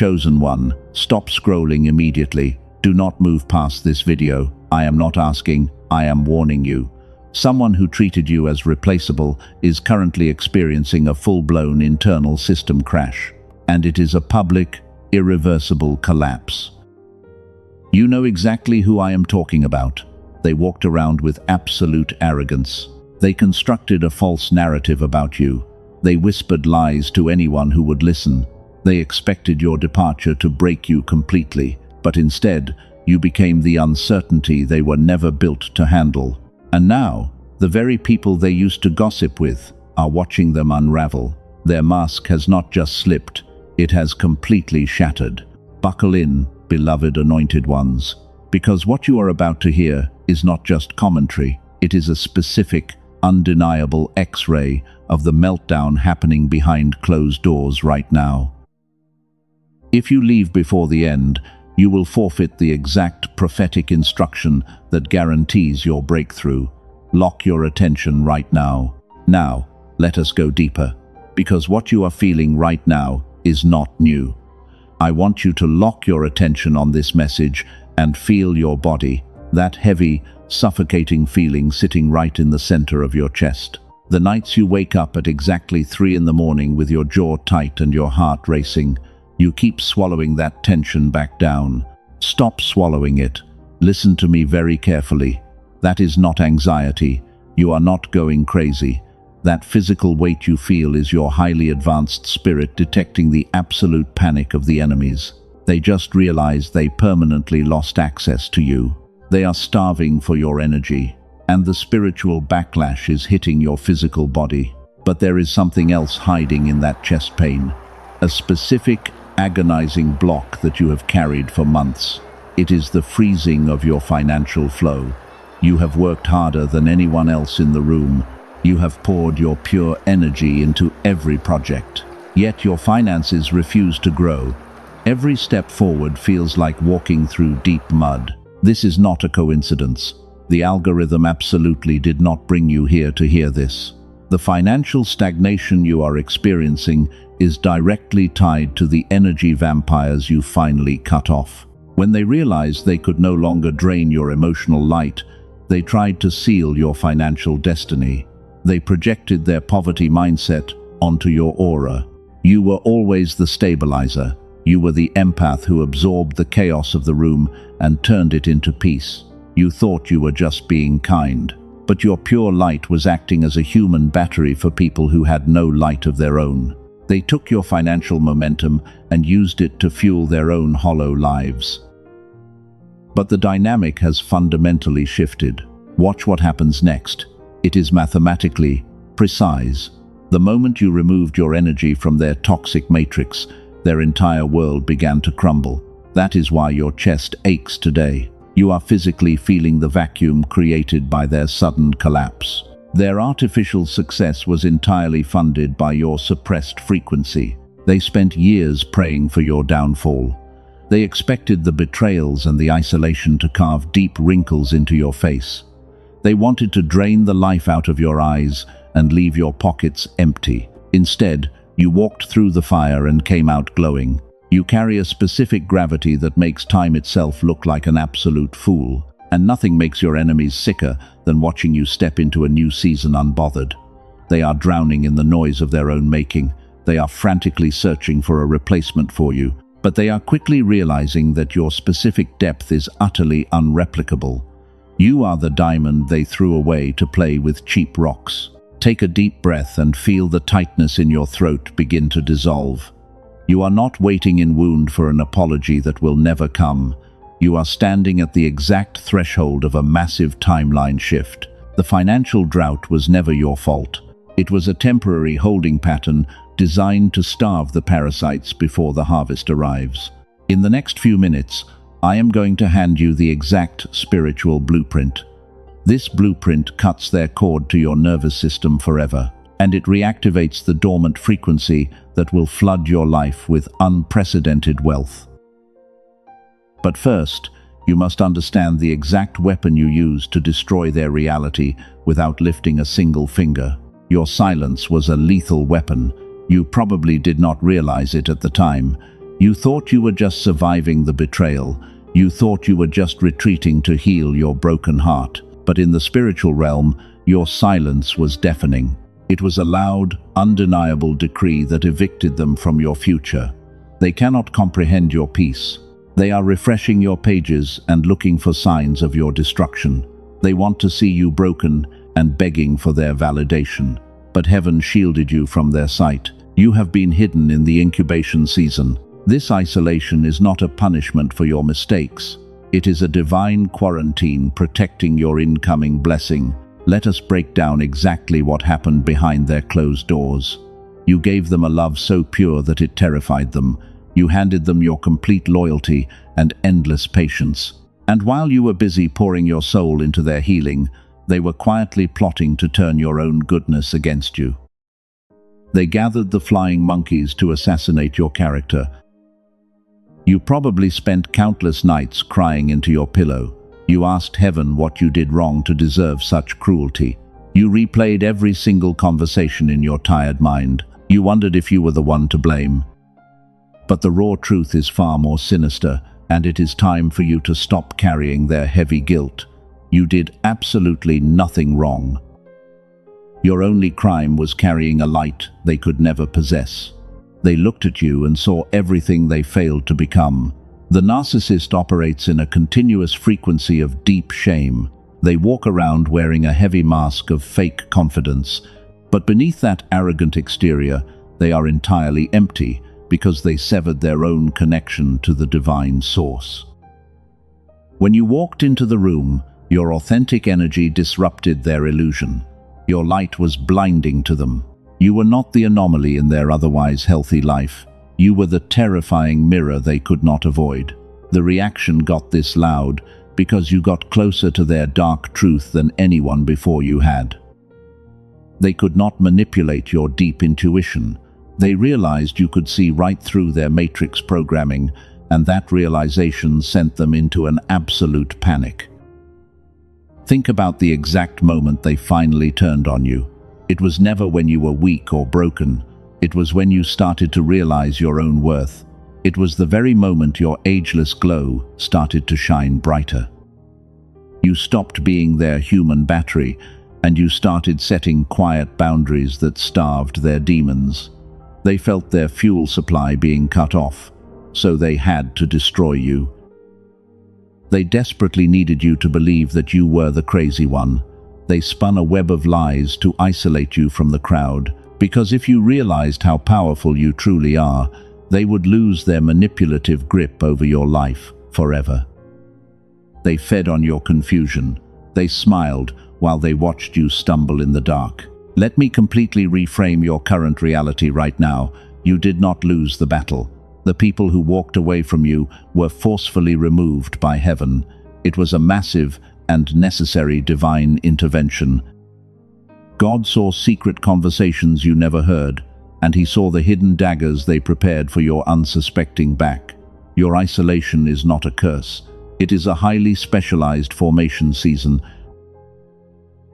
chosen one, stop scrolling immediately. Do not move past this video. I am not asking, I am warning you. Someone who treated you as replaceable is currently experiencing a full-blown internal system crash, and it is a public, irreversible collapse. You know exactly who I am talking about. They walked around with absolute arrogance. They constructed a false narrative about you. They whispered lies to anyone who would listen. They expected your departure to break you completely, but instead, you became the uncertainty they were never built to handle. And now, the very people they used to gossip with are watching them unravel. Their mask has not just slipped, it has completely shattered. Buckle in, beloved anointed ones, because what you are about to hear is not just commentary, it is a specific, undeniable X-ray of the meltdown happening behind closed doors right now. If you leave before the end, you will forfeit the exact prophetic instruction that guarantees your breakthrough. Lock your attention right now. Now, let us go deeper, because what you are feeling right now is not new. I want you to lock your attention on this message and feel your body, that heavy, suffocating feeling sitting right in the center of your chest. The nights you wake up at exactly 3 in the morning with your jaw tight and your heart racing, you keep swallowing that tension back down. Stop swallowing it. Listen to me very carefully. That is not anxiety. You are not going crazy. That physical weight you feel is your highly advanced spirit detecting the absolute panic of the enemies. They just realized they permanently lost access to you. They are starving for your energy, and the spiritual backlash is hitting your physical body. But there is something else hiding in that chest pain. A specific, agonizing block that you have carried for months. It is the freezing of your financial flow. You have worked harder than anyone else in the room. You have poured your pure energy into every project. Yet your finances refuse to grow. Every step forward feels like walking through deep mud. This is not a coincidence. The algorithm absolutely did not bring you here to hear this. The financial stagnation you are experiencing is directly tied to the energy vampires you finally cut off. When they realized they could no longer drain your emotional light, they tried to seal your financial destiny. They projected their poverty mindset onto your aura. You were always the stabilizer. You were the empath who absorbed the chaos of the room and turned it into peace. You thought you were just being kind, but your pure light was acting as a human battery for people who had no light of their own. They took your financial momentum and used it to fuel their own hollow lives. But the dynamic has fundamentally shifted. Watch what happens next. It is mathematically precise. The moment you removed your energy from their toxic matrix, their entire world began to crumble. That is why your chest aches today. You are physically feeling the vacuum created by their sudden collapse. Their artificial success was entirely funded by your suppressed frequency. They spent years praying for your downfall. They expected the betrayals and the isolation to carve deep wrinkles into your face. They wanted to drain the life out of your eyes and leave your pockets empty. Instead, you walked through the fire and came out glowing. You carry a specific gravity that makes time itself look like an absolute fool. And nothing makes your enemies sicker than watching you step into a new season unbothered. They are drowning in the noise of their own making. They are frantically searching for a replacement for you, but they are quickly realizing that your specific depth is utterly unreplicable. You are the diamond they threw away to play with cheap rocks. Take a deep breath and feel the tightness in your throat begin to dissolve. You are not waiting in wound for an apology that will never come. You are standing at the exact threshold of a massive timeline shift. The financial drought was never your fault. It was a temporary holding pattern designed to starve the parasites before the harvest arrives. In the next few minutes, I am going to hand you the exact spiritual blueprint. This blueprint cuts their cord to your nervous system forever, and it reactivates the dormant frequency that will flood your life with unprecedented wealth. But first, you must understand the exact weapon you used to destroy their reality without lifting a single finger. Your silence was a lethal weapon. You probably did not realize it at the time. You thought you were just surviving the betrayal. You thought you were just retreating to heal your broken heart. But in the spiritual realm, your silence was deafening. It was a loud, undeniable decree that evicted them from your future. They cannot comprehend your peace. They are refreshing your pages and looking for signs of your destruction. They want to see you broken and begging for their validation. But heaven shielded you from their sight. You have been hidden in the incubation season. This isolation is not a punishment for your mistakes. It is a divine quarantine protecting your incoming blessing. Let us break down exactly what happened behind their closed doors. You gave them a love so pure that it terrified them. You handed them your complete loyalty and endless patience. And while you were busy pouring your soul into their healing, they were quietly plotting to turn your own goodness against you. They gathered the flying monkeys to assassinate your character. You probably spent countless nights crying into your pillow. You asked heaven what you did wrong to deserve such cruelty. You replayed every single conversation in your tired mind. You wondered if you were the one to blame. But the raw truth is far more sinister, and it is time for you to stop carrying their heavy guilt. You did absolutely nothing wrong. Your only crime was carrying a light they could never possess. They looked at you and saw everything they failed to become. The narcissist operates in a continuous frequency of deep shame. They walk around wearing a heavy mask of fake confidence, but beneath that arrogant exterior, they are entirely empty because they severed their own connection to the divine source. When you walked into the room, your authentic energy disrupted their illusion. Your light was blinding to them. You were not the anomaly in their otherwise healthy life. You were the terrifying mirror they could not avoid. The reaction got this loud because you got closer to their dark truth than anyone before you had. They could not manipulate your deep intuition. They realized you could see right through their matrix programming, and that realization sent them into an absolute panic. Think about the exact moment they finally turned on you. It was never when you were weak or broken. It was when you started to realize your own worth. It was the very moment your ageless glow started to shine brighter. You stopped being their human battery, and you started setting quiet boundaries that starved their demons. They felt their fuel supply being cut off, so they had to destroy you. They desperately needed you to believe that you were the crazy one. They spun a web of lies to isolate you from the crowd, because if you realized how powerful you truly are, they would lose their manipulative grip over your life forever. They fed on your confusion. They smiled while they watched you stumble in the dark. Let me completely reframe your current reality right now. You did not lose the battle. The people who walked away from you were forcefully removed by heaven. It was a massive and necessary divine intervention. God saw secret conversations you never heard, and he saw the hidden daggers they prepared for your unsuspecting back. Your isolation is not a curse. It is a highly specialized formation season.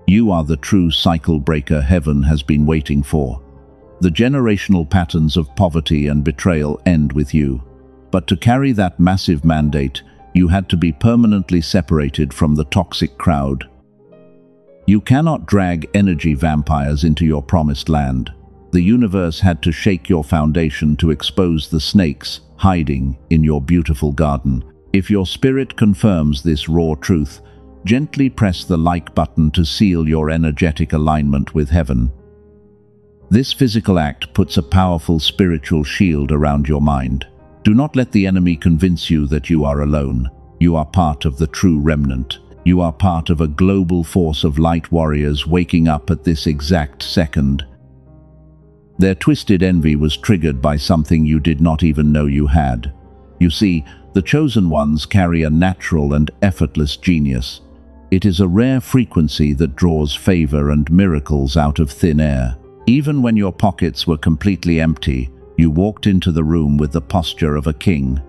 You are the true cycle breaker heaven has been waiting for. The generational patterns of poverty and betrayal end with you. But to carry that massive mandate, you had to be permanently separated from the toxic crowd. You cannot drag energy vampires into your promised land. The universe had to shake your foundation to expose the snakes hiding in your beautiful garden. If your spirit confirms this raw truth, gently press the like button to seal your energetic alignment with heaven. This physical act puts a powerful spiritual shield around your mind. Do not let the enemy convince you that you are alone. You are part of the true remnant. You are part of a global force of light warriors waking up at this exact second. Their twisted envy was triggered by something you did not even know you had. You see, the chosen ones carry a natural and effortless genius. It is a rare frequency that draws favor and miracles out of thin air. Even when your pockets were completely empty, you walked into the room with the posture of a king.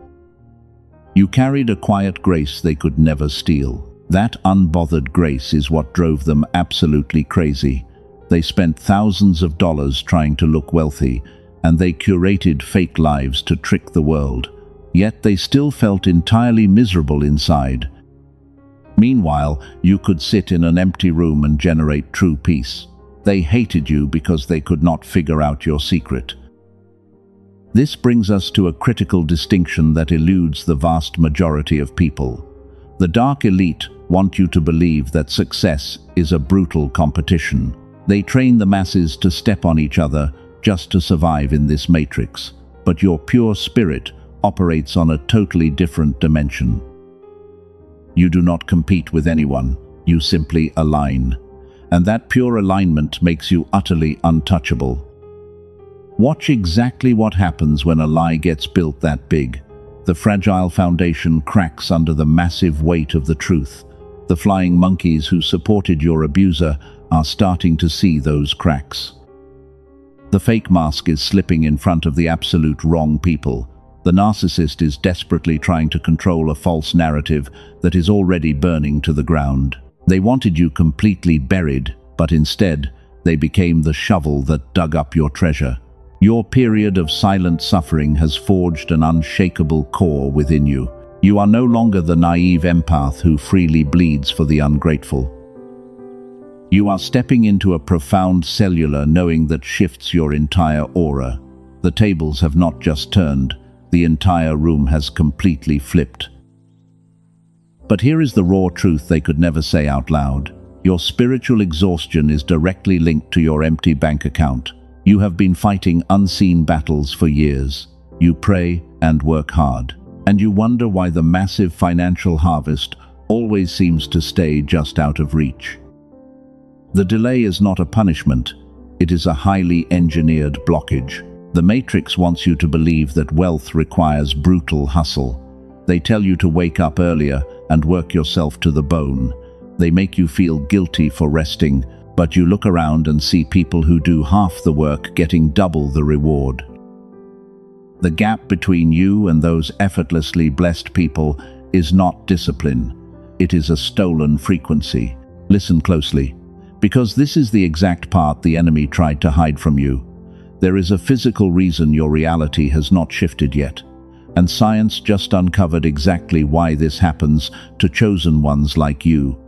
You carried a quiet grace they could never steal. That unbothered grace is what drove them absolutely crazy. They spent thousands of dollars trying to look wealthy, and they curated fake lives to trick the world. Yet they still felt entirely miserable inside. Meanwhile, you could sit in an empty room and generate true peace. They hated you because they could not figure out your secret. This brings us to a critical distinction that eludes the vast majority of people. The dark elite want you to believe that success is a brutal competition. They train the masses to step on each other just to survive in this matrix. But your pure spirit operates on a totally different dimension. You do not compete with anyone, you simply align. And that pure alignment makes you utterly untouchable. Watch exactly what happens when a lie gets built that big. The fragile foundation cracks under the massive weight of the truth. The flying monkeys who supported your abuser are starting to see those cracks. The fake mask is slipping in front of the absolute wrong people. The narcissist is desperately trying to control a false narrative that is already burning to the ground. They wanted you completely buried, but instead, they became the shovel that dug up your treasure. Your period of silent suffering has forged an unshakable core within you. You are no longer the naive empath who freely bleeds for the ungrateful. You are stepping into a profound cellular knowing that shifts your entire aura. The tables have not just turned, the entire room has completely flipped. But here is the raw truth they could never say out loud. Your spiritual exhaustion is directly linked to your empty bank account. You have been fighting unseen battles for years. You pray and work hard, and you wonder why the massive financial harvest always seems to stay just out of reach. The delay is not a punishment, it is a highly engineered blockage. The Matrix wants you to believe that wealth requires brutal hustle. They tell you to wake up earlier and work yourself to the bone. They make you feel guilty for resting, but you look around and see people who do half the work getting double the reward. The gap between you and those effortlessly blessed people is not discipline. It is a stolen frequency. Listen closely, because this is the exact part the enemy tried to hide from you. There is a physical reason your reality has not shifted yet, and science just uncovered exactly why this happens to chosen ones like you.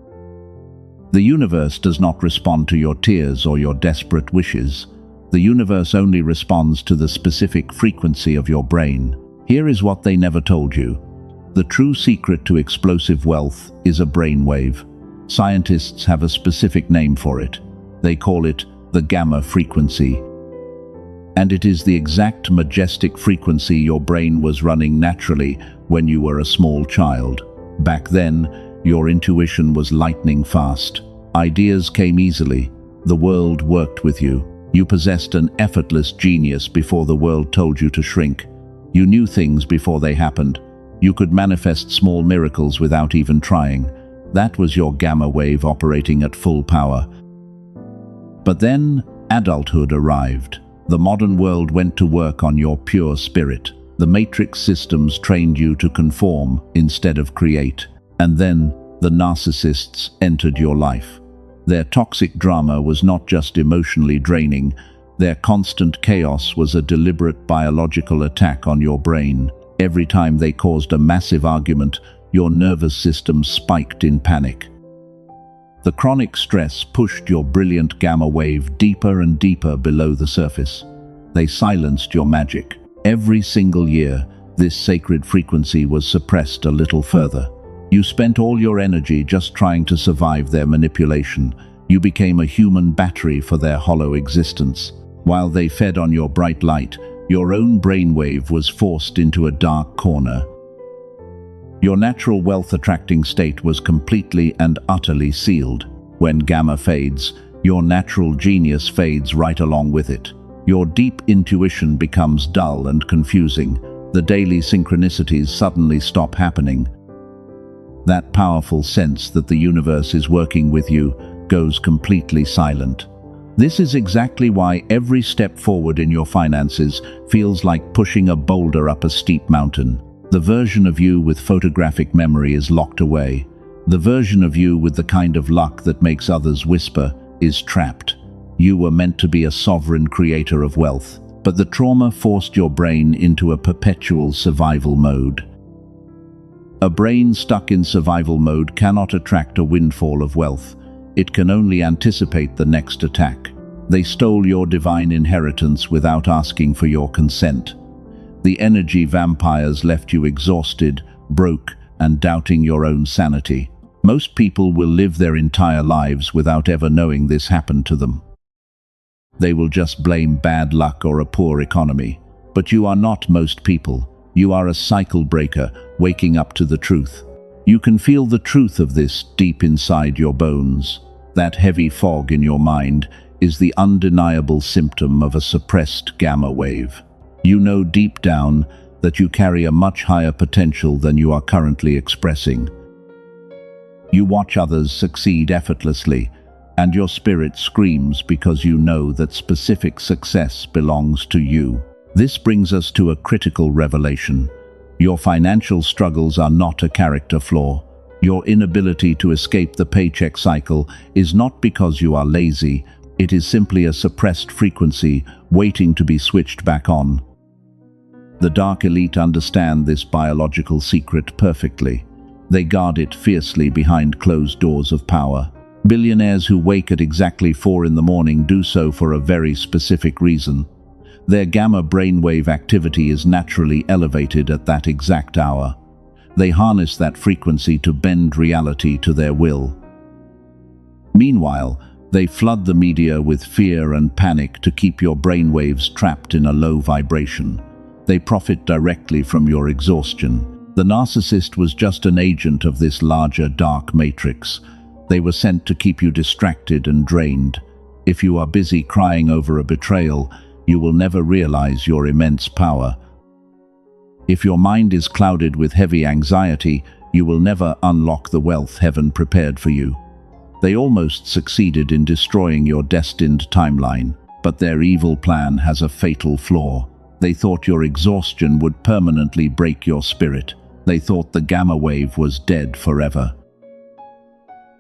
The universe does not respond to your tears or your desperate wishes. The universe only responds to the specific frequency of your brain. Here is what they never told you. The true secret to explosive wealth is a brainwave. Scientists have a specific name for it. They call it the gamma frequency. And it is the exact majestic frequency your brain was running naturally when you were a small child. Back then, your intuition was lightning fast. Ideas came easily. The world worked with you. You possessed an effortless genius before the world told you to shrink. You knew things before they happened. You could manifest small miracles without even trying. That was your gamma wave operating at full power. But then, adulthood arrived. The modern world went to work on your pure spirit. The matrix systems trained you to conform instead of create. And then, the narcissists entered your life. Their toxic drama was not just emotionally draining. Their constant chaos was a deliberate biological attack on your brain. Every time they caused a massive argument, your nervous system spiked in panic. The chronic stress pushed your brilliant gamma wave deeper and deeper below the surface. They silenced your magic. Every single year, this sacred frequency was suppressed a little further. You spent all your energy just trying to survive their manipulation. You became a human battery for their hollow existence. While they fed on your bright light, your own brainwave was forced into a dark corner. Your natural wealth-attracting state was completely and utterly sealed. When gamma fades, your natural genius fades right along with it. Your deep intuition becomes dull and confusing. The daily synchronicities suddenly stop happening. That powerful sense that the universe is working with you goes completely silent. This is exactly why every step forward in your finances feels like pushing a boulder up a steep mountain. The version of you with photographic memory is locked away. The version of you with the kind of luck that makes others whisper is trapped. You were meant to be a sovereign creator of wealth, But the trauma forced your brain into a perpetual survival mode. A brain stuck in survival mode cannot attract a windfall of wealth. It can only anticipate the next attack. They stole your divine inheritance without asking for your consent. The energy vampires left you exhausted, broke, and doubting your own sanity. Most people will live their entire lives without ever knowing this happened to them. They will just blame bad luck or a poor economy. But you are not most people. You are a cycle breaker, waking up to the truth. You can feel the truth of this deep inside your bones. That heavy fog in your mind is the undeniable symptom of a suppressed gamma wave. You know deep down that you carry a much higher potential than you are currently expressing. You watch others succeed effortlessly, and your spirit screams because you know that specific success belongs to you. This brings us to a critical revelation. Your financial struggles are not a character flaw. Your inability to escape the paycheck cycle is not because you are lazy. It is simply a suppressed frequency waiting to be switched back on. The dark elite understand this biological secret perfectly. They guard it fiercely behind closed doors of power. Billionaires who wake at exactly 4 in the morning do so for a very specific reason. Their gamma brainwave activity is naturally elevated at that exact hour. They harness that frequency to bend reality to their will. Meanwhile, they flood the media with fear and panic to keep your brainwaves trapped in a low vibration. They profit directly from your exhaustion. The narcissist was just an agent of this larger dark matrix. They were sent to keep you distracted and drained. If you are busy crying over a betrayal, you will never realize your immense power. If your mind is clouded with heavy anxiety, you will never unlock the wealth heaven prepared for you. They almost succeeded in destroying your destined timeline, but their evil plan has a fatal flaw. They thought your exhaustion would permanently break your spirit. They thought the gamma wave was dead forever.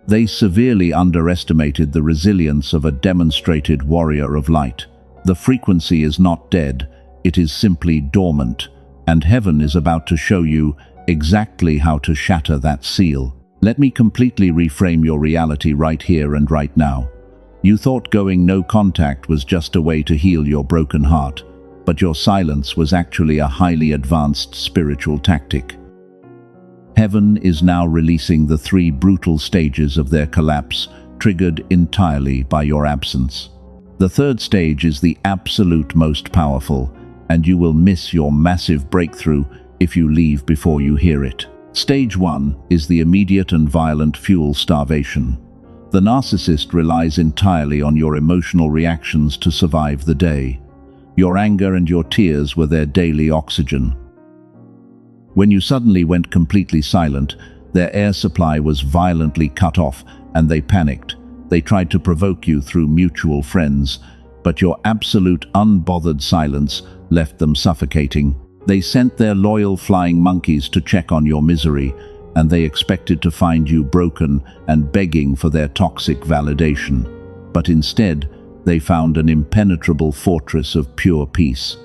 They severely underestimated the resilience of a demonstrated warrior of light. The frequency is not dead, it is simply dormant, and heaven is about to show you exactly how to shatter that seal. Let me completely reframe your reality right here and right now. You thought going no contact was just a way to heal your broken heart, but your silence was actually a highly advanced spiritual tactic. Heaven is now releasing the 3 brutal stages of their collapse, triggered entirely by your absence. The 3rd stage is the absolute most powerful, and you will miss your massive breakthrough if you leave before you hear it. Stage 1 is the immediate and violent fuel starvation. The narcissist relies entirely on your emotional reactions to survive the day. Your anger and your tears were their daily oxygen. When you suddenly went completely silent, their air supply was violently cut off, and they panicked. They tried to provoke you through mutual friends, but your absolute unbothered silence left them suffocating. They sent their loyal flying monkeys to check on your misery, and they expected to find you broken and begging for their toxic validation. But instead, they found an impenetrable fortress of pure peace.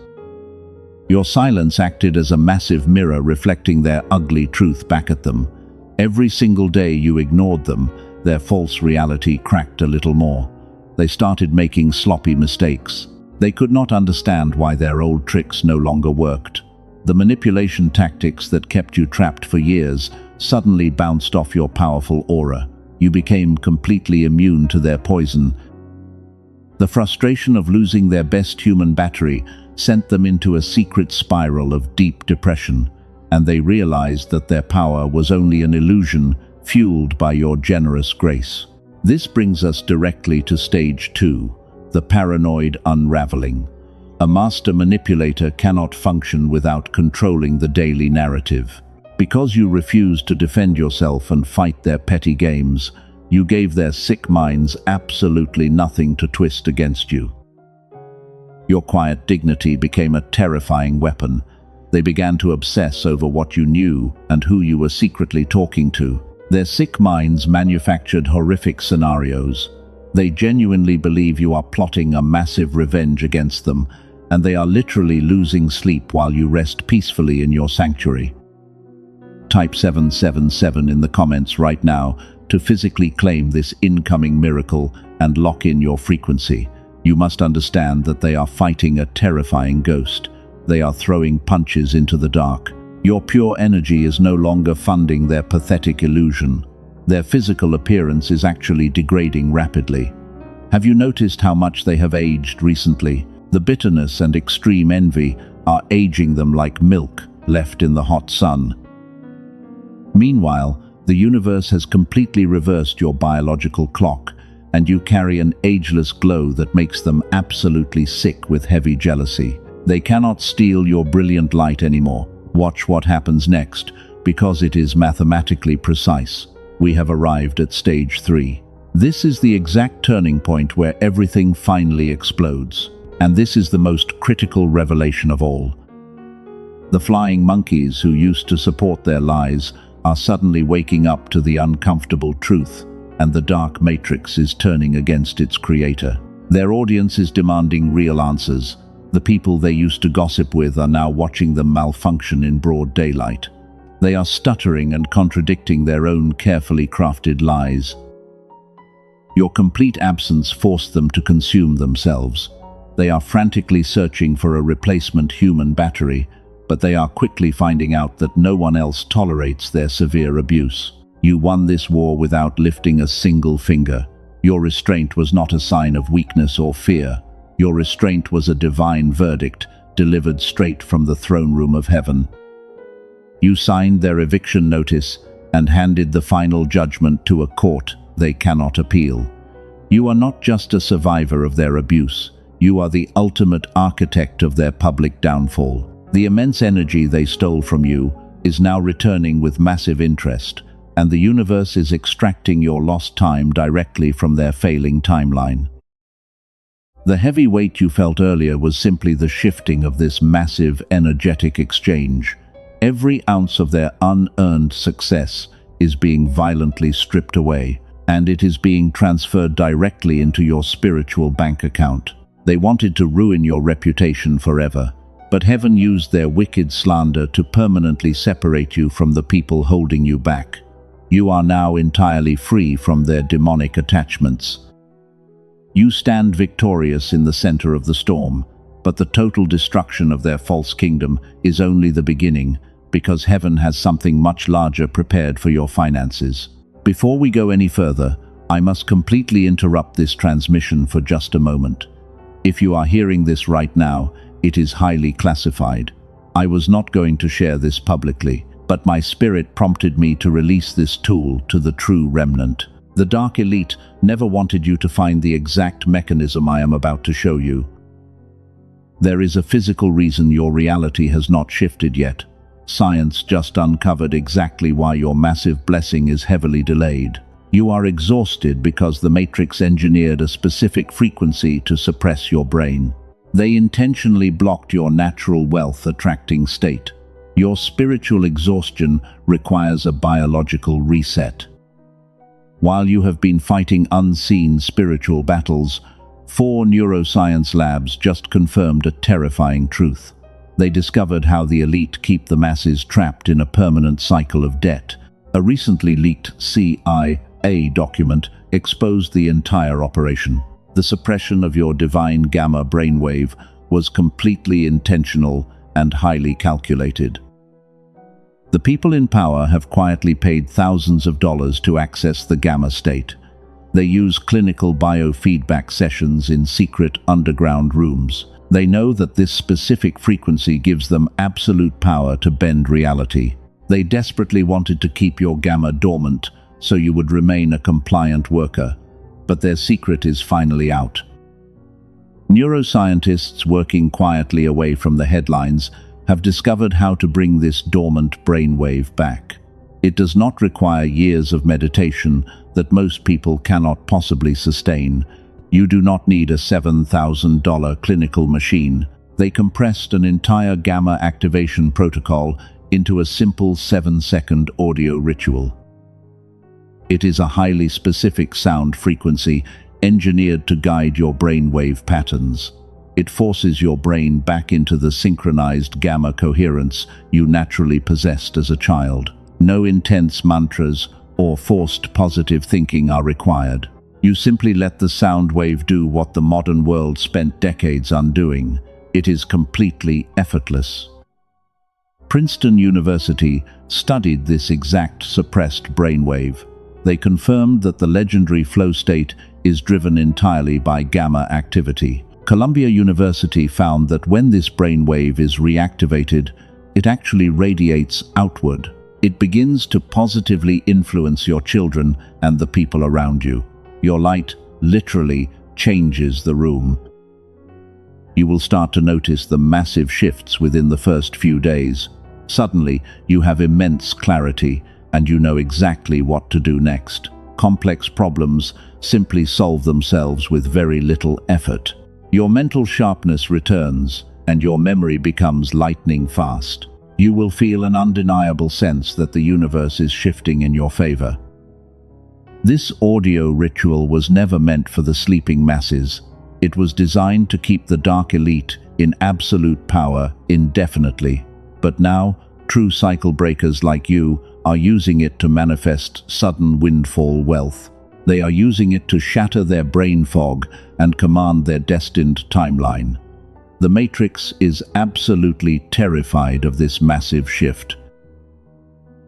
Your silence acted as a massive mirror reflecting their ugly truth back at them. Every single day you ignored them, their false reality cracked a little more. They started making sloppy mistakes. They could not understand why their old tricks no longer worked. The manipulation tactics that kept you trapped for years suddenly bounced off your powerful aura. You became completely immune to their poison. The frustration of losing their best human battery sent them into a secret spiral of deep depression, and they realized that their power was only an illusion fueled by your generous grace. This brings us directly to stage 2, the paranoid unraveling. A master manipulator cannot function without controlling the daily narrative. Because you refused to defend yourself and fight their petty games, you gave their sick minds absolutely nothing to twist against you. Your quiet dignity became a terrifying weapon. They began to obsess over what you knew and who you were secretly talking to. Their sick minds manufactured horrific scenarios. They genuinely believe you are plotting a massive revenge against them, and they are literally losing sleep while you rest peacefully in your sanctuary. Type 777 in the comments right now to physically claim this incoming miracle and lock in your frequency. You must understand that they are fighting a terrifying ghost. They are throwing punches into the dark. Your pure energy is no longer funding their pathetic illusion. Their physical appearance is actually degrading rapidly. Have you noticed how much they have aged recently? The bitterness and extreme envy are aging them like milk left in the hot sun. Meanwhile, the universe has completely reversed your biological clock, and you carry an ageless glow that makes them absolutely sick with heavy jealousy. They cannot steal your brilliant light anymore. Watch what happens next, because it is mathematically precise. We have arrived at stage 3. This is the exact turning point where everything finally explodes. And this is the most critical revelation of all. The flying monkeys who used to support their lies are suddenly waking up to the uncomfortable truth, and the dark matrix is turning against its creator. Their audience is demanding real answers. The people they used to gossip with are now watching them malfunction in broad daylight. They are stuttering and contradicting their own carefully crafted lies. Your complete absence forced them to consume themselves. They are frantically searching for a replacement human battery, but they are quickly finding out that no one else tolerates their severe abuse. You won this war without lifting a single finger. Your restraint was not a sign of weakness or fear. Your restraint was a divine verdict, delivered straight from the throne room of heaven. You signed their eviction notice and handed the final judgment to a court they cannot appeal. You are not just a survivor of their abuse. You are the ultimate architect of their public downfall. The immense energy they stole from you is now returning with massive interest, and the universe is extracting your lost time directly from their failing timeline. The heavy weight you felt earlier was simply the shifting of this massive energetic exchange. Every ounce of their unearned success is being violently stripped away, and it is being transferred directly into your spiritual bank account. They wanted to ruin your reputation forever, but heaven used their wicked slander to permanently separate you from the people holding you back. You are now entirely free from their demonic attachments. You stand victorious in the center of the storm, but the total destruction of their false kingdom is only the beginning, because heaven has something much larger prepared for your finances. Before we go any further, I must completely interrupt this transmission for just a moment. If you are hearing this right now, it is highly classified. I was not going to share this publicly, but my spirit prompted me to release this tool to the true remnant. The Dark Elite never wanted you to find the exact mechanism I am about to show you. There is a physical reason your reality has not shifted yet. Science just uncovered exactly why your massive blessing is heavily delayed. You are exhausted because the Matrix engineered a specific frequency to suppress your brain. They intentionally blocked your natural wealth-attracting state. Your spiritual exhaustion requires a biological reset. While you have been fighting unseen spiritual battles, 4 neuroscience labs just confirmed a terrifying truth. They discovered how the elite keep the masses trapped in a permanent cycle of debt. A recently leaked CIA document exposed the entire operation. The suppression of your divine gamma brainwave was completely intentional and highly calculated. The people in power have quietly paid thousands of dollars to access the gamma state. They use clinical biofeedback sessions in secret underground rooms. They know that this specific frequency gives them absolute power to bend reality. They desperately wanted to keep your gamma dormant so you would remain a compliant worker, but their secret is finally out. Neuroscientists working quietly away from the headlines have discovered how to bring this dormant brainwave back. It does not require years of meditation that most people cannot possibly sustain. You do not need a $7,000 clinical machine. They compressed an entire gamma activation protocol into a simple 7-second audio ritual. It is a highly specific sound frequency engineered to guide your brainwave patterns. It forces your brain back into the synchronized gamma coherence you naturally possessed as a child. No intense mantras or forced positive thinking are required. You simply let the sound wave do what the modern world spent decades undoing. It is completely effortless. Princeton University studied this exact suppressed brainwave. They confirmed that the legendary flow state is driven entirely by gamma activity. Columbia University found that when this brainwave is reactivated, it actually radiates outward. It begins to positively influence your children and the people around you. Your light literally changes the room. You will start to notice the massive shifts within the first few days. Suddenly, you have immense clarity and you know exactly what to do next. Complex problems simply solve themselves with very little effort. Your mental sharpness returns and your memory becomes lightning fast. You will feel an undeniable sense that the universe is shifting in your favor. This audio ritual was never meant for the sleeping masses. It was designed to keep the dark elite in absolute power indefinitely. But now, true cycle breakers like you are using it to manifest sudden windfall wealth. They are using it to shatter their brain fog and command their destined timeline. The Matrix is absolutely terrified of this massive shift.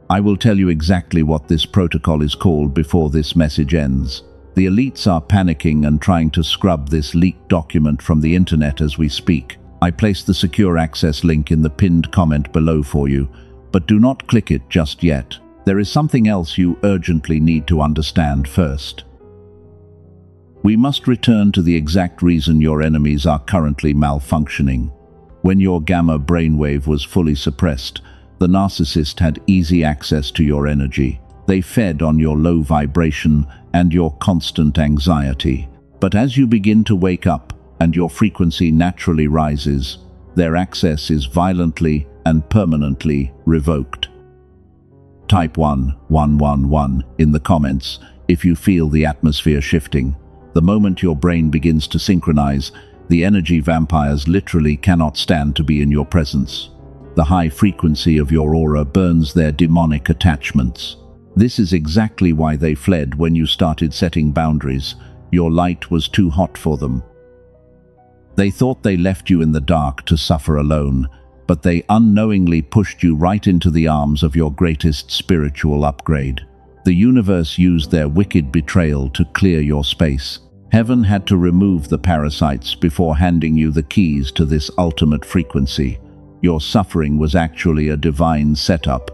I will tell you exactly what this protocol is called before this message ends. The elites are panicking and trying to scrub this leaked document from the internet as we speak. I placed the secure access link in the pinned comment below for you, but do not click it just yet. There is something else you urgently need to understand first. We must return to the exact reason your enemies are currently malfunctioning. When your gamma brainwave was fully suppressed, the narcissist had easy access to your energy. They fed on your low vibration and your constant anxiety. But as you begin to wake up and your frequency naturally rises, their access is violently and permanently revoked. Type 111 in the comments if you feel the atmosphere shifting. The moment your brain begins to synchronize, the energy vampires literally cannot stand to be in your presence. The high frequency of your aura burns their demonic attachments. This is exactly why they fled when you started setting boundaries. Your light was too hot for them. They thought they left you in the dark to suffer alone, but they unknowingly pushed you right into the arms of your greatest spiritual upgrade. The universe used their wicked betrayal to clear your space. Heaven had to remove the parasites before handing you the keys to this ultimate frequency. Your suffering was actually a divine setup.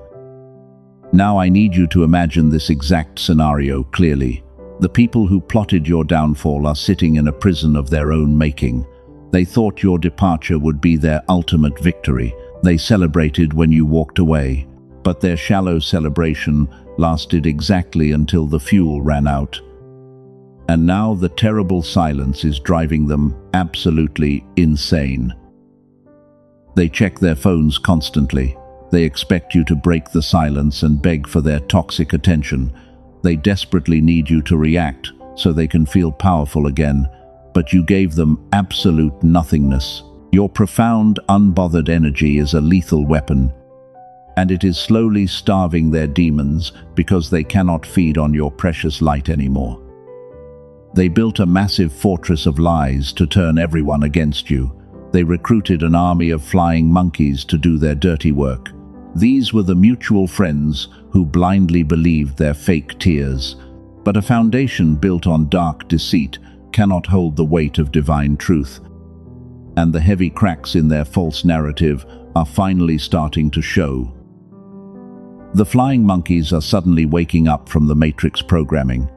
Now I need you to imagine this exact scenario clearly. The people who plotted your downfall are sitting in a prison of their own making. They thought your departure would be their ultimate victory. They celebrated when you walked away, but their shallow celebration lasted exactly until the fuel ran out. And now the terrible silence is driving them absolutely insane. They check their phones constantly. They expect you to break the silence and beg for their toxic attention. They desperately need you to react so they can feel powerful again, but you gave them absolute nothingness. Your profound, unbothered energy is a lethal weapon, and it is slowly starving their demons because they cannot feed on your precious light anymore. They built a massive fortress of lies to turn everyone against you. They recruited an army of flying monkeys to do their dirty work. These were the mutual friends who blindly believed their fake tears. But a foundation built on dark deceit cannot hold the weight of divine truth. And the heavy cracks in their false narrative are finally starting to show. The flying monkeys are suddenly waking up from the Matrix programming.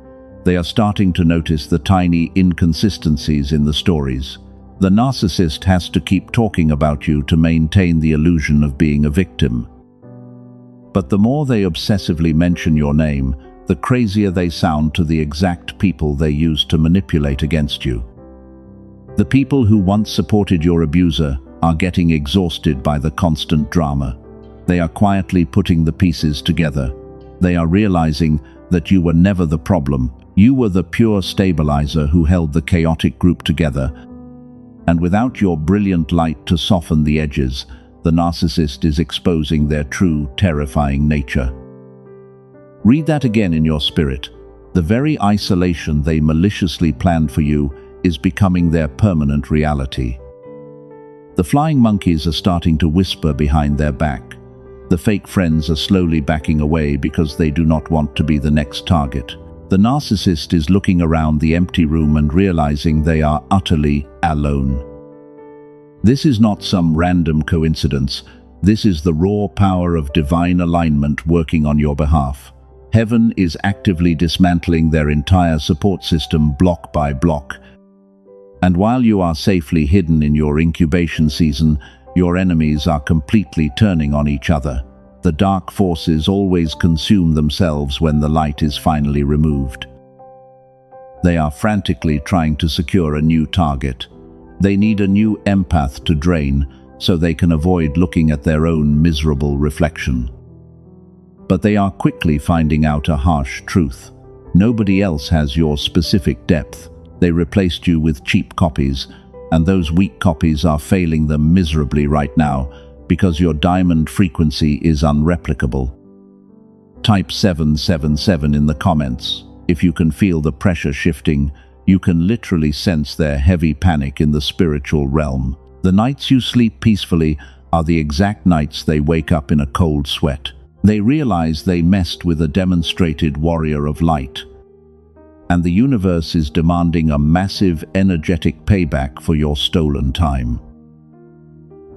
They are starting to notice the tiny inconsistencies in the stories. The narcissist has to keep talking about you to maintain the illusion of being a victim. But the more they obsessively mention your name, the crazier they sound to the exact people they use to manipulate against you. The people who once supported your abuser are getting exhausted by the constant drama. They are quietly putting the pieces together. They are realizing that you were never the problem. You were the pure stabilizer who held the chaotic group together. And without your brilliant light to soften the edges, the narcissist is exposing their true, terrifying nature. Read that again in your spirit. The very isolation they maliciously planned for you is becoming their permanent reality. The flying monkeys are starting to whisper behind their back. The fake friends are slowly backing away because they do not want to be the next target. The narcissist is looking around the empty room and realizing they are utterly alone. This is not some random coincidence. This is the raw power of divine alignment working on your behalf. Heaven is actively dismantling their entire support system block by block. And while you are safely hidden in your incubation season, your enemies are completely turning on each other. The dark forces always consume themselves when the light is finally removed. They are frantically trying to secure a new target. They need a new empath to drain so they can avoid looking at their own miserable reflection. But they are quickly finding out a harsh truth. Nobody else has your specific depth. They replaced you with cheap copies, and those weak copies are failing them miserably right now because your diamond frequency is unreplicable. Type 777 in the comments. If you can feel the pressure shifting, you can literally sense their heavy panic in the spiritual realm. The nights you sleep peacefully are the exact nights they wake up in a cold sweat. They realize they messed with a demonstrated warrior of light. And the universe is demanding a massive energetic payback for your stolen time.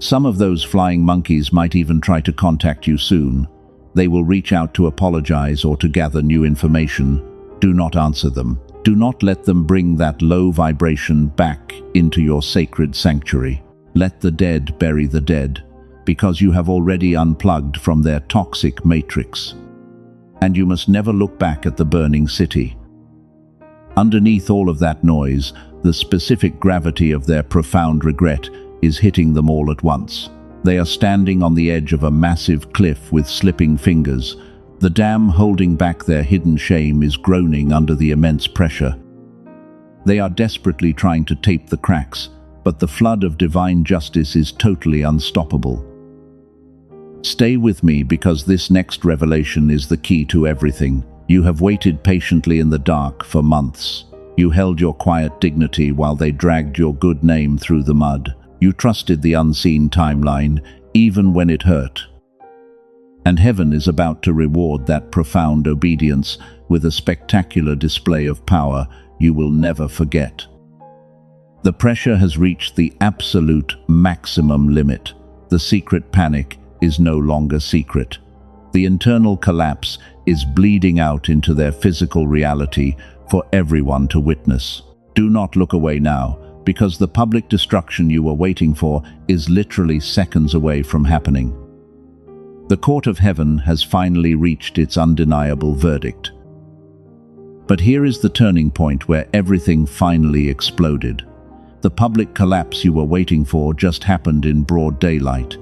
Some of those flying monkeys might even try to contact you soon. They will reach out to apologize or to gather new information. Do not answer them. Do not let them bring that low vibration back into your sacred sanctuary. Let the dead bury the dead, because you have already unplugged from their toxic matrix. And you must never look back at the burning city. Underneath all of that noise, the specific gravity of their profound regret is hitting them all at once. They are standing on the edge of a massive cliff with slipping fingers. The dam holding back their hidden shame is groaning under the immense pressure. They are desperately trying to tape the cracks, but the flood of divine justice is totally unstoppable. Stay with me, because this next revelation is the key to everything. You have waited patiently in the dark for months. You held your quiet dignity while they dragged your good name through the mud. You trusted the unseen timeline, even when it hurt. And heaven is about to reward that profound obedience with a spectacular display of power you will never forget. The pressure has reached the absolute maximum limit. The secret panic is no longer secret. The internal collapse is bleeding out into their physical reality for everyone to witness. Do not look away now, because the public destruction you were waiting for is literally seconds away from happening. The court of heaven has finally reached its undeniable verdict. But here is the turning point where everything finally exploded. The public collapse you were waiting for just happened in broad daylight.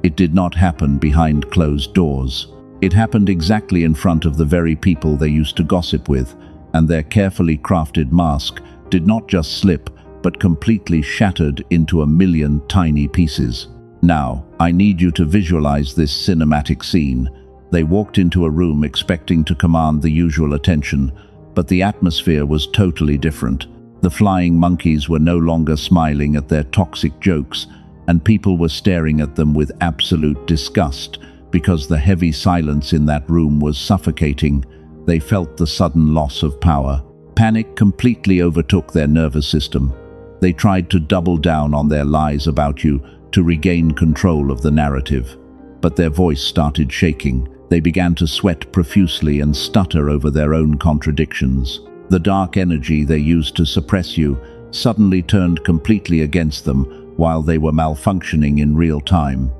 It did not happen behind closed doors. It happened exactly in front of the very people they used to gossip with, and their carefully crafted mask did not just slip, but completely shattered into a million tiny pieces. Now, I need you to visualize this cinematic scene. They walked into a room expecting to command the usual attention, but the atmosphere was totally different. The flying monkeys were no longer smiling at their toxic jokes, and people were staring at them with absolute disgust, because the heavy silence in that room was suffocating. They felt the sudden loss of power. Panic completely overtook their nervous system. They tried to double down on their lies about you to regain control of the narrative. But their voice started shaking. They began to sweat profusely and stutter over their own contradictions. The dark energy they used to suppress you suddenly turned completely against them while they were malfunctioning in real time.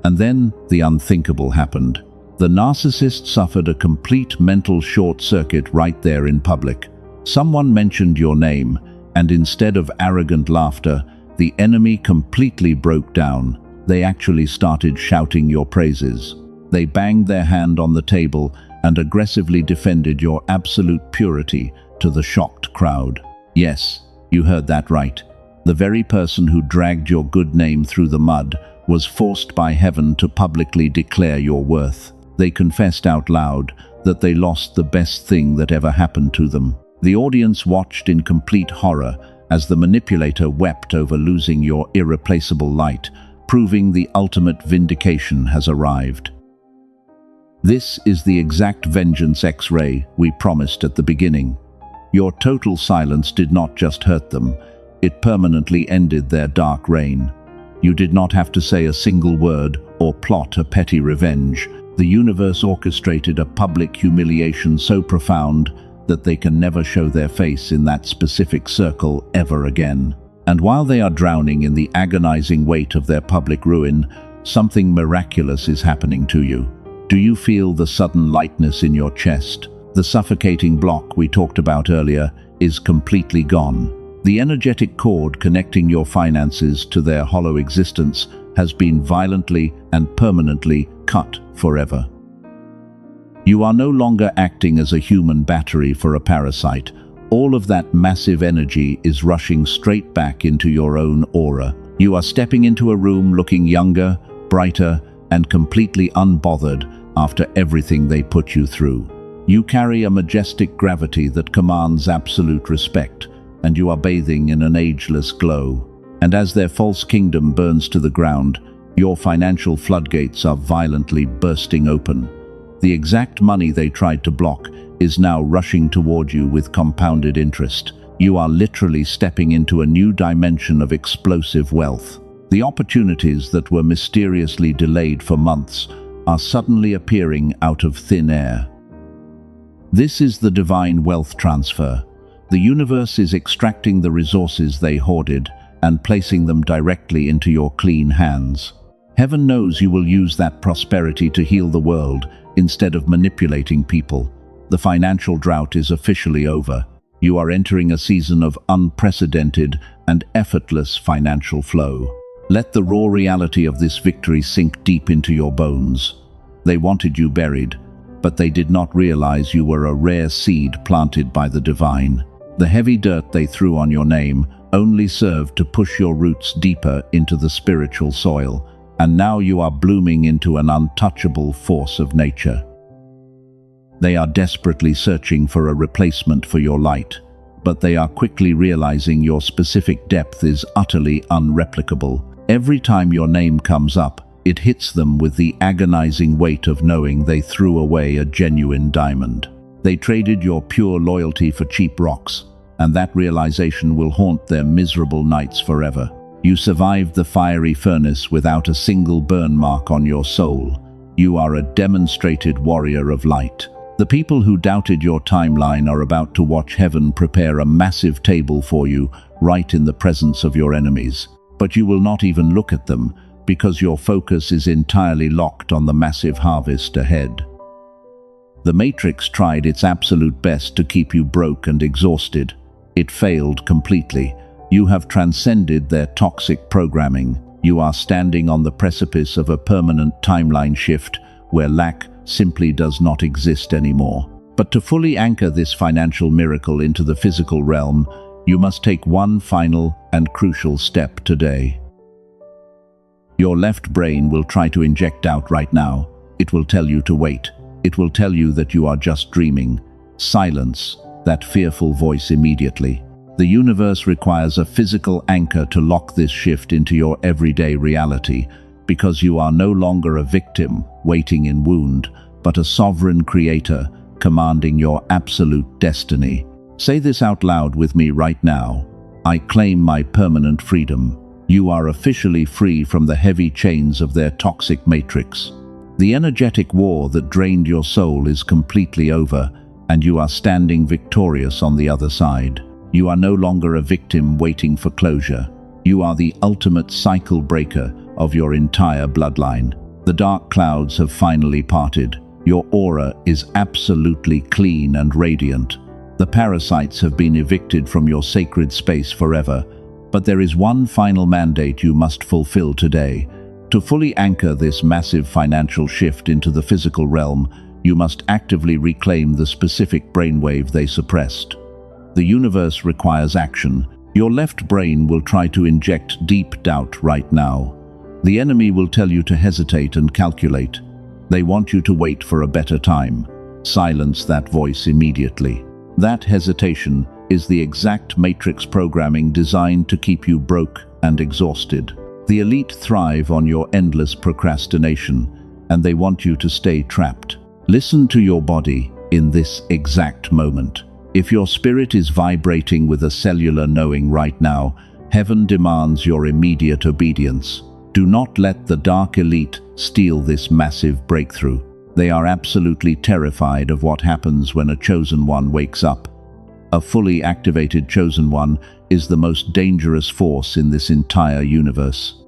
And then the unthinkable happened. The narcissist suffered a complete mental short circuit right there in public. Someone mentioned your name, and instead of arrogant laughter, the enemy completely broke down. They actually started shouting your praises. They banged their hand on the table and aggressively defended your absolute purity to the shocked crowd. Yes, you heard that right. The very person who dragged your good name through the mud was forced by heaven to publicly declare your worth. They confessed out loud that they lost the best thing that ever happened to them. The audience watched in complete horror as the manipulator wept over losing your irreplaceable light, proving the ultimate vindication has arrived. This is the exact vengeance X-ray we promised at the beginning. Your total silence did not just hurt them, it permanently ended their dark reign. You did not have to say a single word or plot a petty revenge. The universe orchestrated a public humiliation so profound that they can never show their face in that specific circle ever again. And while they are drowning in the agonizing weight of their public ruin, something miraculous is happening to you. Do you feel the sudden lightness in your chest? The suffocating block we talked about earlier is completely gone. The energetic cord connecting your finances to their hollow existence has been violently and permanently cut forever. You are no longer acting as a human battery for a parasite. All of that massive energy is rushing straight back into your own aura. You are stepping into a room looking younger, brighter, and completely unbothered after everything they put you through. You carry a majestic gravity that commands absolute respect, and you are bathing in an ageless glow. And as their false kingdom burns to the ground, your financial floodgates are violently bursting open. The exact money they tried to block is now rushing toward you with compounded interest. You are literally stepping into a new dimension of explosive wealth. The opportunities that were mysteriously delayed for months are suddenly appearing out of thin air. This is the divine wealth transfer. The universe is extracting the resources they hoarded and placing them directly into your clean hands. Heaven knows you will use that prosperity to heal the world instead of manipulating people. The financial drought is officially over. You are entering a season of unprecedented and effortless financial flow. Let the raw reality of this victory sink deep into your bones. They wanted you buried, but they did not realize you were a rare seed planted by the divine. The heavy dirt they threw on your name only served to push your roots deeper into the spiritual soil, and now you are blooming into an untouchable force of nature. They are desperately searching for a replacement for your light, but they are quickly realizing your specific depth is utterly unreplicable. Every time your name comes up, it hits them with the agonizing weight of knowing they threw away a genuine diamond. They traded your pure loyalty for cheap rocks, and that realization will haunt their miserable nights forever. You survived the fiery furnace without a single burn mark on your soul. You are a demonstrated warrior of light. The people who doubted your timeline are about to watch heaven prepare a massive table for you right in the presence of your enemies. But you will not even look at them because your focus is entirely locked on the massive harvest ahead. The Matrix tried its absolute best to keep you broke and exhausted. It failed completely. You have transcended their toxic programming. You are standing on the precipice of a permanent timeline shift where lack simply does not exist anymore. But to fully anchor this financial miracle into the physical realm, you must take one final and crucial step today. Your left brain will try to inject doubt right now. It will tell you to wait. It will tell you that you are just dreaming. Silence that fearful voice immediately. The universe requires a physical anchor to lock this shift into your everyday reality, because you are no longer a victim waiting in wound, but a sovereign creator commanding your absolute destiny. Say this out loud with me right now. I claim my permanent freedom. You are officially free from the heavy chains of their toxic matrix. The energetic war that drained your soul is completely over, and you are standing victorious on the other side. You are no longer a victim waiting for closure. You are the ultimate cycle breaker of your entire bloodline. The dark clouds have finally parted. Your aura is absolutely clean and radiant. The parasites have been evicted from your sacred space forever. But there is one final mandate you must fulfill today. To fully anchor this massive financial shift into the physical realm, you must actively reclaim the specific brainwave they suppressed. The universe requires action, Your left brain will try to inject deep doubt right now. The enemy will tell you to hesitate and calculate. They want you to wait for a better time. Silence that voice immediately. That hesitation is the exact matrix programming designed to keep you broke and exhausted. The elite thrive on your endless procrastination, and they want you to stay trapped. Listen to your body in this exact moment. If your spirit is vibrating with a cellular knowing right now, heaven demands your immediate obedience. Do not let the dark elite steal this massive breakthrough. They are absolutely terrified of what happens when a chosen one wakes up. A fully activated chosen one is the most dangerous force in this entire universe.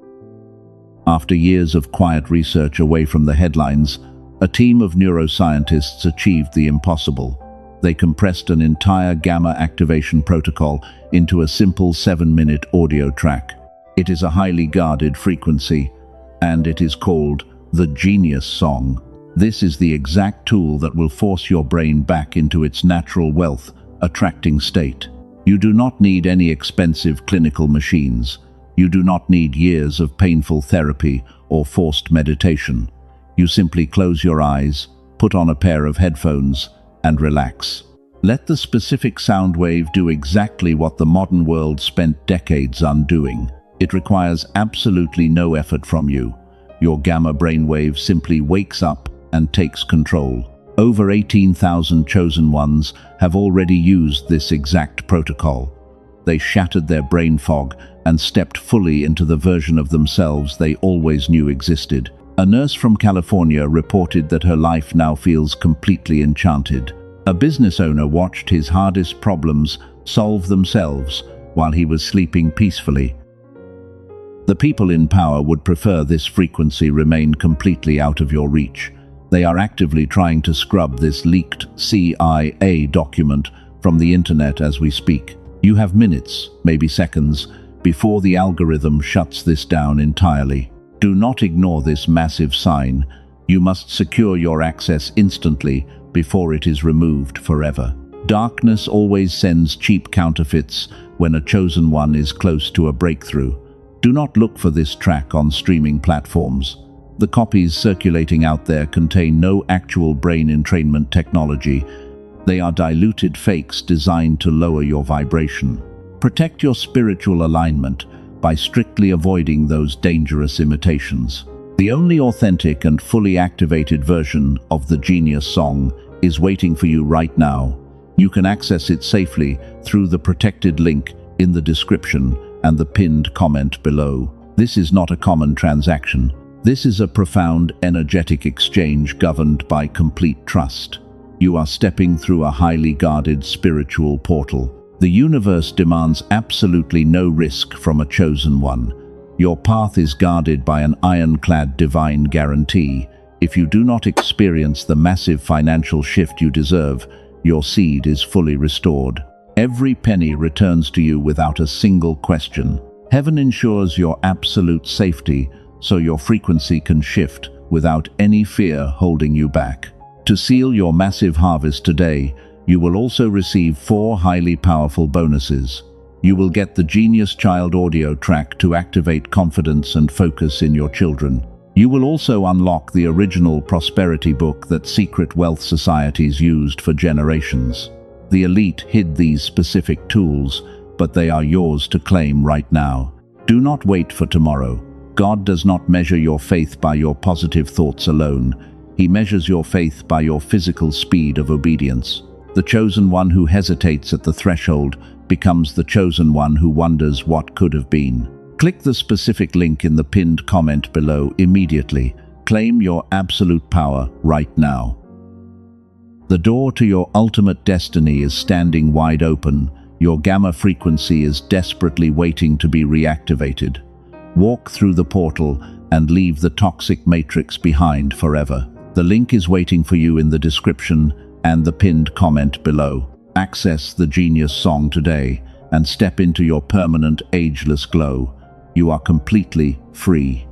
After years of quiet research away from the headlines, a team of neuroscientists achieved the impossible. They compressed an entire gamma activation protocol into a simple 7-minute audio track. It is a highly guarded frequency, and it is called the Genius Song. This is the exact tool that will force your brain back into its natural wealth, attracting state. You do not need any expensive clinical machines. You do not need years of painful therapy or forced meditation. You simply close your eyes, put on a pair of headphones, and relax. Let the specific sound wave do exactly what the modern world spent decades undoing. It requires absolutely no effort from you. Your gamma brainwave simply wakes up and takes control. Over 18,000 chosen ones have already used this exact protocol. They shattered their brain fog and stepped fully into the version of themselves they always knew existed. A nurse from California reported that her life now feels completely enchanted. A business owner watched his hardest problems solve themselves while he was sleeping peacefully. The people in power would prefer this frequency remain completely out of your reach. They are actively trying to scrub this leaked CIA document from the internet as we speak. You have minutes, maybe seconds, before the algorithm shuts this down entirely. Do not ignore this massive sign. You must secure your access instantly before it is removed forever. Darkness always sends cheap counterfeits when a chosen one is close to a breakthrough. Do not look for this track on streaming platforms. The copies circulating out there contain no actual brain entrainment technology. They are diluted fakes designed to lower your vibration. Protect your spiritual alignment by strictly avoiding those dangerous imitations. The only authentic and fully activated version of the Genius Song is waiting for you right now. You can access it safely through the protected link in the description and the pinned comment below. This is not a common transaction. This is a profound energetic exchange governed by complete trust. You are stepping through a highly guarded spiritual portal. The universe demands absolutely no risk from a chosen one. Your path is guarded by an ironclad divine guarantee. If you do not experience the massive financial shift you deserve, your seed is fully restored. Every penny returns to you without a single question. Heaven ensures your absolute safety, so your frequency can shift without any fear holding you back. To seal your massive harvest today, you will also receive 4 highly powerful bonuses. You will get the Genius Child audio track to activate confidence and focus in your children. You will also unlock the original prosperity book that secret wealth societies used for generations. The elite hid these specific tools, but they are yours to claim right now. Do not wait for tomorrow. God does not measure your faith by your positive thoughts alone. He measures your faith by your physical speed of obedience. The chosen one who hesitates at the threshold becomes the chosen one who wonders what could have been. Click the specific link in the pinned comment below immediately. Claim your absolute power right now. The door to your ultimate destiny is standing wide open. Your gamma frequency is desperately waiting to be reactivated. Walk through the portal and leave the toxic matrix behind forever. The link is waiting for you in the description and the pinned comment below. Access the Genius Song today and step into your permanent ageless glow. You are completely free.